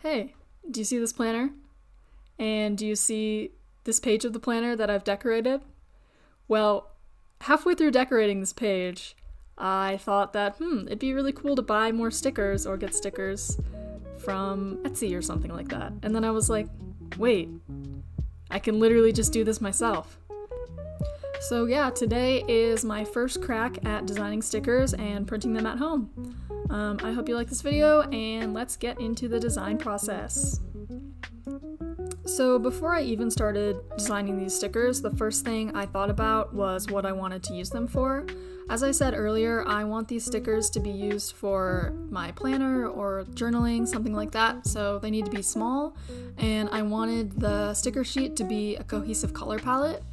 Hey, do you see this planner? And do you see this page of the planner that I've decorated? Well, halfway through decorating this page, I thought that, it'd be really cool to buy more stickers or get stickers from Etsy or something like that. And then I was like, wait, I can literally just do this myself. So yeah, today is my first crack at designing stickers and printing them at home. I hope you like this video, and let's get into the design process. So before I even started designing these stickers, the first thing I thought about was what I wanted to use them for. As I said earlier, I want these stickers to be used for my planner or journaling, something like that, so they need to be small, and I wanted the sticker sheet to be a cohesive color palette.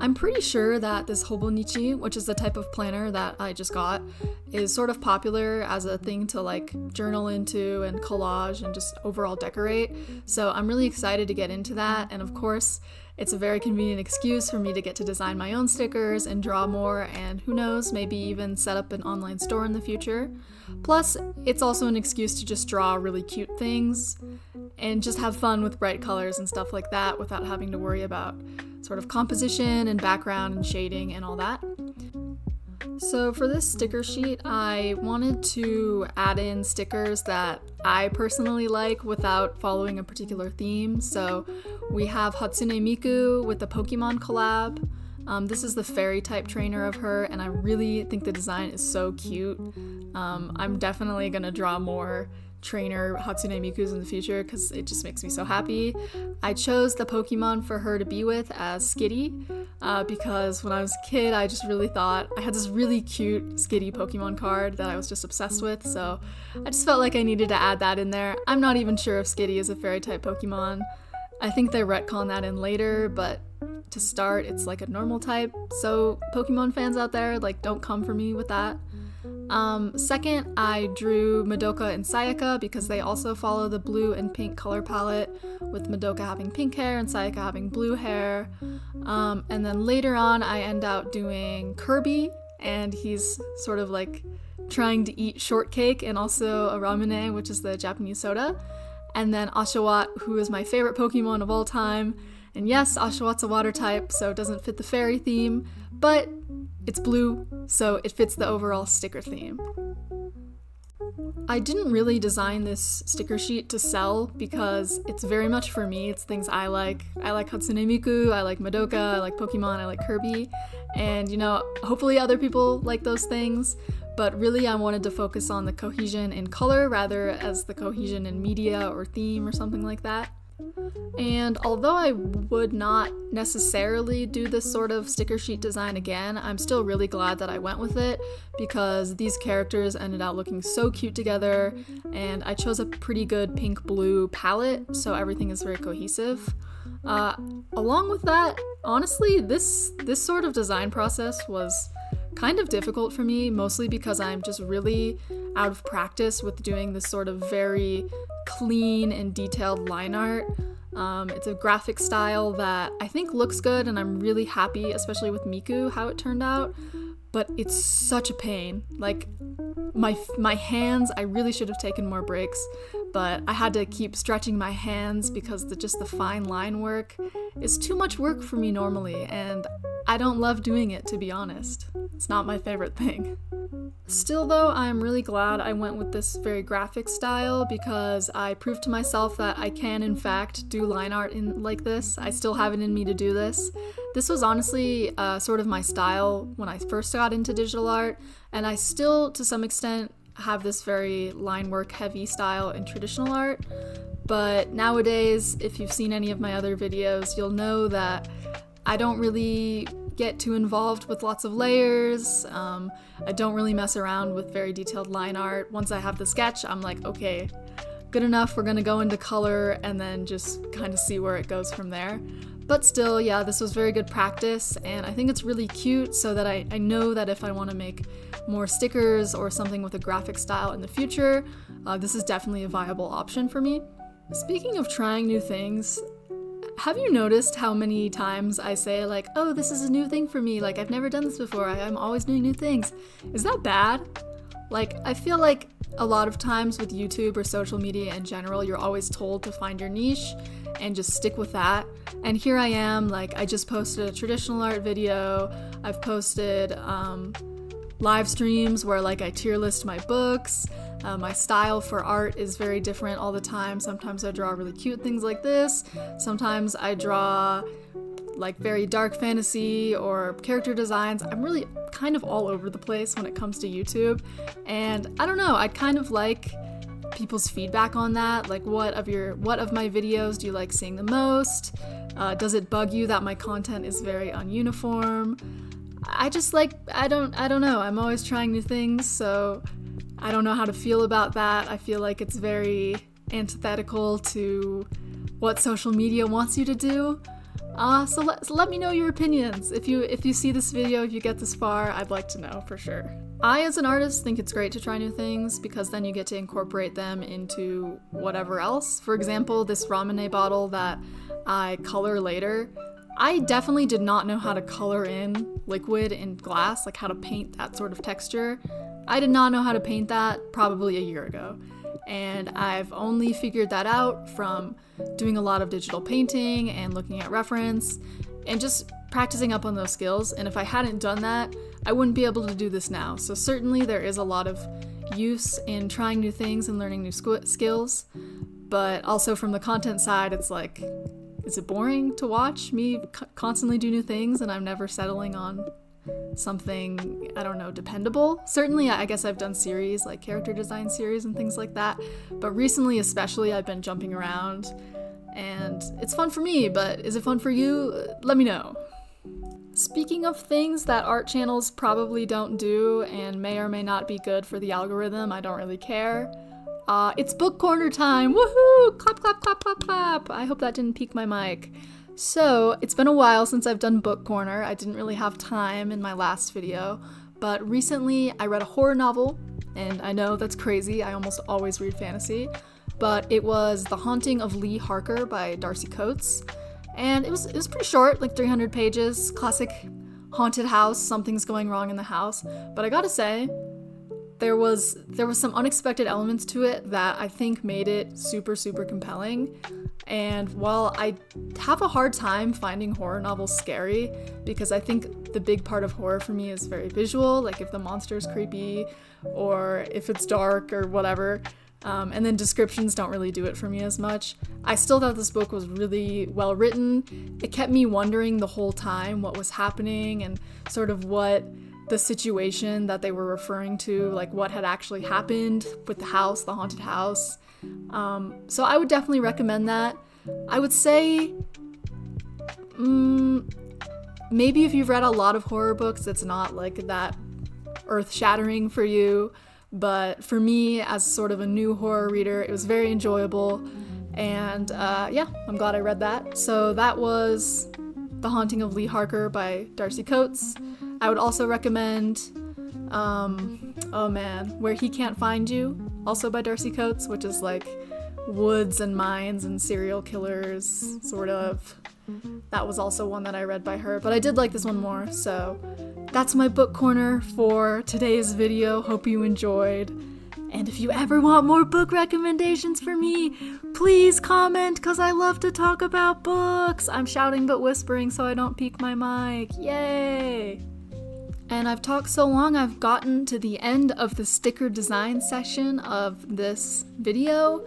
I'm pretty sure that this Hobonichi, which is the type of planner that I just got, is sort of popular as a thing to like journal into and collage and just overall decorate. So I'm really excited to get into that, and of course, it's a very convenient excuse for me to get to design my own stickers and draw more, and who knows, maybe even set up an online store in the future. Plus, it's also an excuse to just draw really cute things and just have fun with bright colors and stuff like that without having to worry about sort of composition and background and shading and all that. So for this sticker sheet, I wanted to add in stickers that I personally like without following a particular theme. So we have Hatsune Miku with the Pokemon collab. This is the fairy type trainer of her, and I really think the design is so cute. I'm definitely gonna draw more trainer Hatsune Mikus in the future because it just makes me so happy. I chose the Pokemon for her to be with as Skitty because when I was a kid, I just really thought I had this really cute Skitty Pokemon card that I was just obsessed with, so I just felt like I needed to add that in there. I'm not even sure if Skitty is a fairy type Pokemon. I think they retcon that in later, but to start, it's like a normal type, so Pokemon fans out there, like, don't come for me with that. Second, I drew Madoka and Sayaka because they also follow the blue and pink color palette, with Madoka having pink hair and Sayaka having blue hair. And then later on, I end out doing Kirby, and he's sort of like trying to eat shortcake and also a ramune, which is the Japanese soda. And then Oshawott, who is my favorite Pokemon of all time. And yes, Oshawott's a water type, so it doesn't fit the fairy theme, but it's blue, so it fits the overall sticker theme. I didn't really design this sticker sheet to sell because it's very much for me. It's things I like. I like Hatsune Miku, I like Madoka, I like Pokemon, I like Kirby, and hopefully other people like those things, but really I wanted to focus on the cohesion in color rather as the cohesion in media or theme or something like that. And although I would not necessarily do this sort of sticker sheet design again, I'm still really glad that I went with it because these characters ended up looking so cute together, and I chose a pretty good pink-blue palette, so everything is very cohesive. Along with that, honestly, this sort of design process was kind of difficult for me, mostly because I'm just really out of practice with doing this sort of very clean and detailed line art. It's a graphic style that I think looks good, and I'm really happy, especially with Miku, how it turned out, but it's such a pain. Like, my hands, I really should have taken more breaks, but I had to keep stretching my hands because just the fine line work is too much work for me normally, and I don't love doing it, to be honest. It's not my favorite thing. Still though, I'm really glad I went with this very graphic style because I proved to myself that I can in fact do line art like this. I still have it in me to do this. This was honestly sort of my style when I first got into digital art, and I still to some extent have this very line work heavy style in traditional art, but nowadays, if you've seen any of my other videos, you'll know that I don't really get too involved with lots of layers. I don't really mess around with very detailed line art. Once I have the sketch, I'm like, okay, good enough, we're gonna go into color and then just kind of see where it goes from there. But still, yeah, this was very good practice, and I think it's really cute so that I know that if I want to make more stickers or something with a graphic style in the future, this is definitely a viable option for me. Speaking of trying new things, have you noticed how many times I say like, oh, this is a new thing for me, like I've never done this before, I'm always doing new things? Is that bad? Like, I feel like a lot of times with YouTube or social media in general, you're always told to find your niche and just stick with that. And here I am, like, I just posted a traditional art video. I've posted live streams where, like, I tier list my books. My style for art is very different all the time. Sometimes I draw really cute things like this. Sometimes I draw like very dark fantasy or character designs. I'm really kind of all over the place when it comes to YouTube. And I don't know, I'd kind of like people's feedback on that. Like, what of my videos do you like seeing the most? Does it bug you that my content is very ununiform? I don't know. I'm always trying new things, so I don't know how to feel about that. I feel like it's very antithetical to what social media wants you to do. So let me know your opinions. If you see this video, if you get this far, I'd like to know for sure. I, as an artist, think it's great to try new things because then you get to incorporate them into whatever else. For example, this Ramune bottle that I color later, I definitely did not know how to color in liquid in glass, like how to paint that sort of texture. I did not know how to paint that probably a year ago. And I've only figured that out from doing a lot of digital painting and looking at reference and just practicing up on those skills. And if I hadn't done that, I wouldn't be able to do this now. So certainly there is a lot of use in trying new things and learning new skills. But also from the content side, it's like, is it boring to watch me constantly do new things and I'm never settling on something, I don't know, dependable? Certainly, I guess I've done series, like character design series and things like that, but recently especially I've been jumping around and it's fun for me, but is it fun for you? Let me know. Speaking of things that art channels probably don't do and may or may not be good for the algorithm, I don't really care. It's book corner time! Woohoo! Clap, clap, clap, clap, clap! I hope that didn't peak my mic. So, it's been a while since I've done book corner. I didn't really have time in my last video, but recently I read a horror novel, and I know that's crazy, I almost always read fantasy, but it was The Haunting of Lee Harker by Darcy Coates, and it was pretty short, like 300 pages, classic haunted house, something's going wrong in the house, but I gotta say, there was some unexpected elements to it that I think made it super, super compelling. And while I have a hard time finding horror novels scary, because I think the big part of horror for me is very visual, like if the monster is creepy or if it's dark or whatever, and then descriptions don't really do it for me as much, I still thought this book was really well written. It kept me wondering the whole time what was happening and sort of what the situation that they were referring to, like what had actually happened with the house, the haunted house. So I would definitely recommend that. I would say maybe if you've read a lot of horror books, it's not like that earth-shattering for you, but for me, as sort of a new horror reader, it was very enjoyable, and yeah, I'm glad I read that. So that was The Haunting of Lee Harker by Darcy Coates. I would also recommend Where He Can't Find You, also by Darcy Coates, which is like woods and mines and serial killers, sort of. That was also one that I read by her, but I did like this one more, so that's my book corner for today's video. Hope you enjoyed. And if you ever want more book recommendations for me, please comment, because I love to talk about books. I'm shouting but whispering so I don't peak my mic. Yay! And I've talked so long, I've gotten to the end of the sticker design section of this video.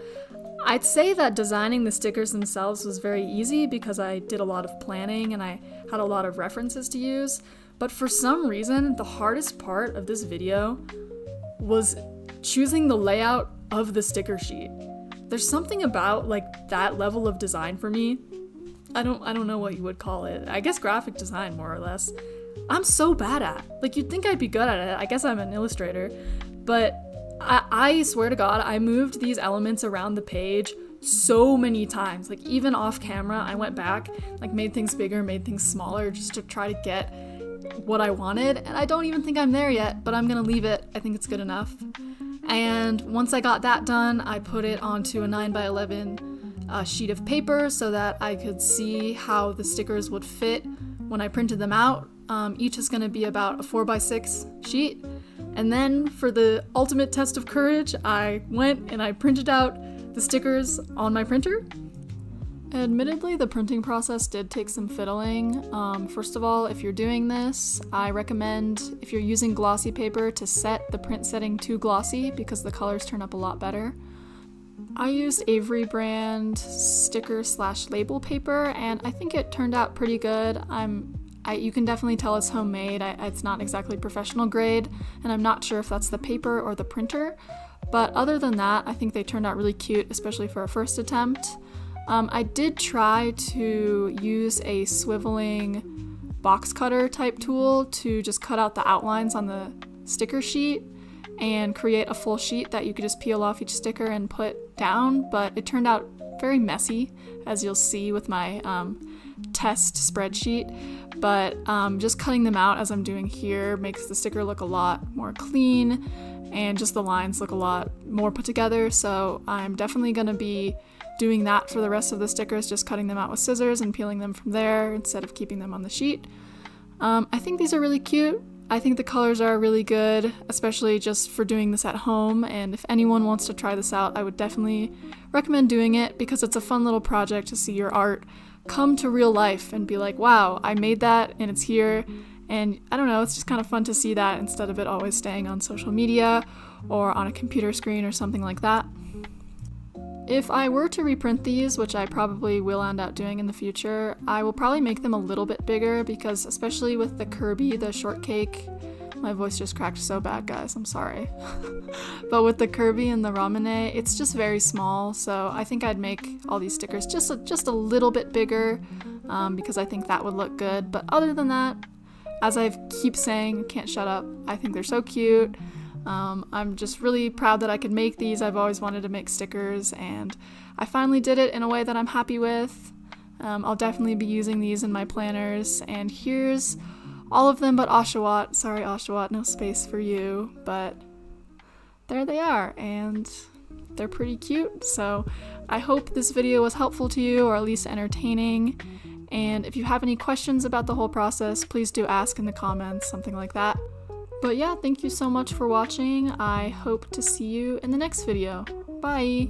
I'd say that designing the stickers themselves was very easy because I did a lot of planning and I had a lot of references to use. But for some reason, the hardest part of this video was choosing the layout of the sticker sheet. There's something about like that level of design for me. I don't know what you would call it. I guess graphic design, more or less. I'm so bad at. Like, you'd think I'd be good at it. I guess I'm an illustrator. But I swear to God, I moved these elements around the page so many times. Like, even off camera, I went back, like made things bigger, made things smaller just to try to get what I wanted. And I don't even think I'm there yet, but I'm gonna leave it. I think it's good enough. And once I got that done, I put it onto a 9x11 sheet of paper so that I could see how the stickers would fit when I printed them out. Each is going to be about a 4x6 sheet, And then for the ultimate test of courage, I went and I printed out the stickers on my printer. Admittedly, the printing process did take some fiddling. First of all, if you're doing this, I recommend, if you're using glossy paper, to set the print setting to glossy because the colors turn up a lot better. I used Avery brand sticker/label paper, and I think it turned out pretty good. You can definitely tell it's homemade. It's not exactly professional grade, and I'm not sure if that's the paper or the printer. But other than that, I think they turned out really cute, especially for a first attempt. I did try to use a swiveling box cutter type tool to just cut out the outlines on the sticker sheet and create a full sheet that you could just peel off each sticker and put down, but it turned out very messy, as you'll see with my test spreadsheet. But just cutting them out as I'm doing here makes the sticker look a lot more clean and just the lines look a lot more put together, so I'm definitely going to be doing that for the rest of the stickers, just cutting them out with scissors and peeling them from there instead of keeping them on the sheet. I think these are really cute. I think the colors are really good, especially just for doing this at home, and if anyone wants to try this out, I would definitely recommend doing it because it's a fun little project to see your art come to real life and be like, wow, I made that and it's here. And I don't know, it's just kind of fun to see that instead of it always staying on social media or on a computer screen or something like that. If I were to reprint these, which I probably will end up doing in the future, I will probably make them a little bit bigger because especially with the Kirby, the shortcake, my voice just cracked so bad, guys, I'm sorry. But with the Kirby and the Ramune, it's just very small, so I think I'd make all these stickers just a little bit bigger because I think that would look good. But other than that, as I keep saying, can't shut up, I think they're so cute. I'm just really proud that I could make these. I've always wanted to make stickers, and I finally did it in a way that I'm happy with. I'll definitely be using these in my planners, and here's all of them but Oshawott. Sorry, Oshawott, no space for you, but there they are, and they're pretty cute. So I hope this video was helpful to you, or at least entertaining. And if you have any questions about the whole process, please do ask in the comments, something like that. But yeah, thank you so much for watching. I hope to see you in the next video. Bye!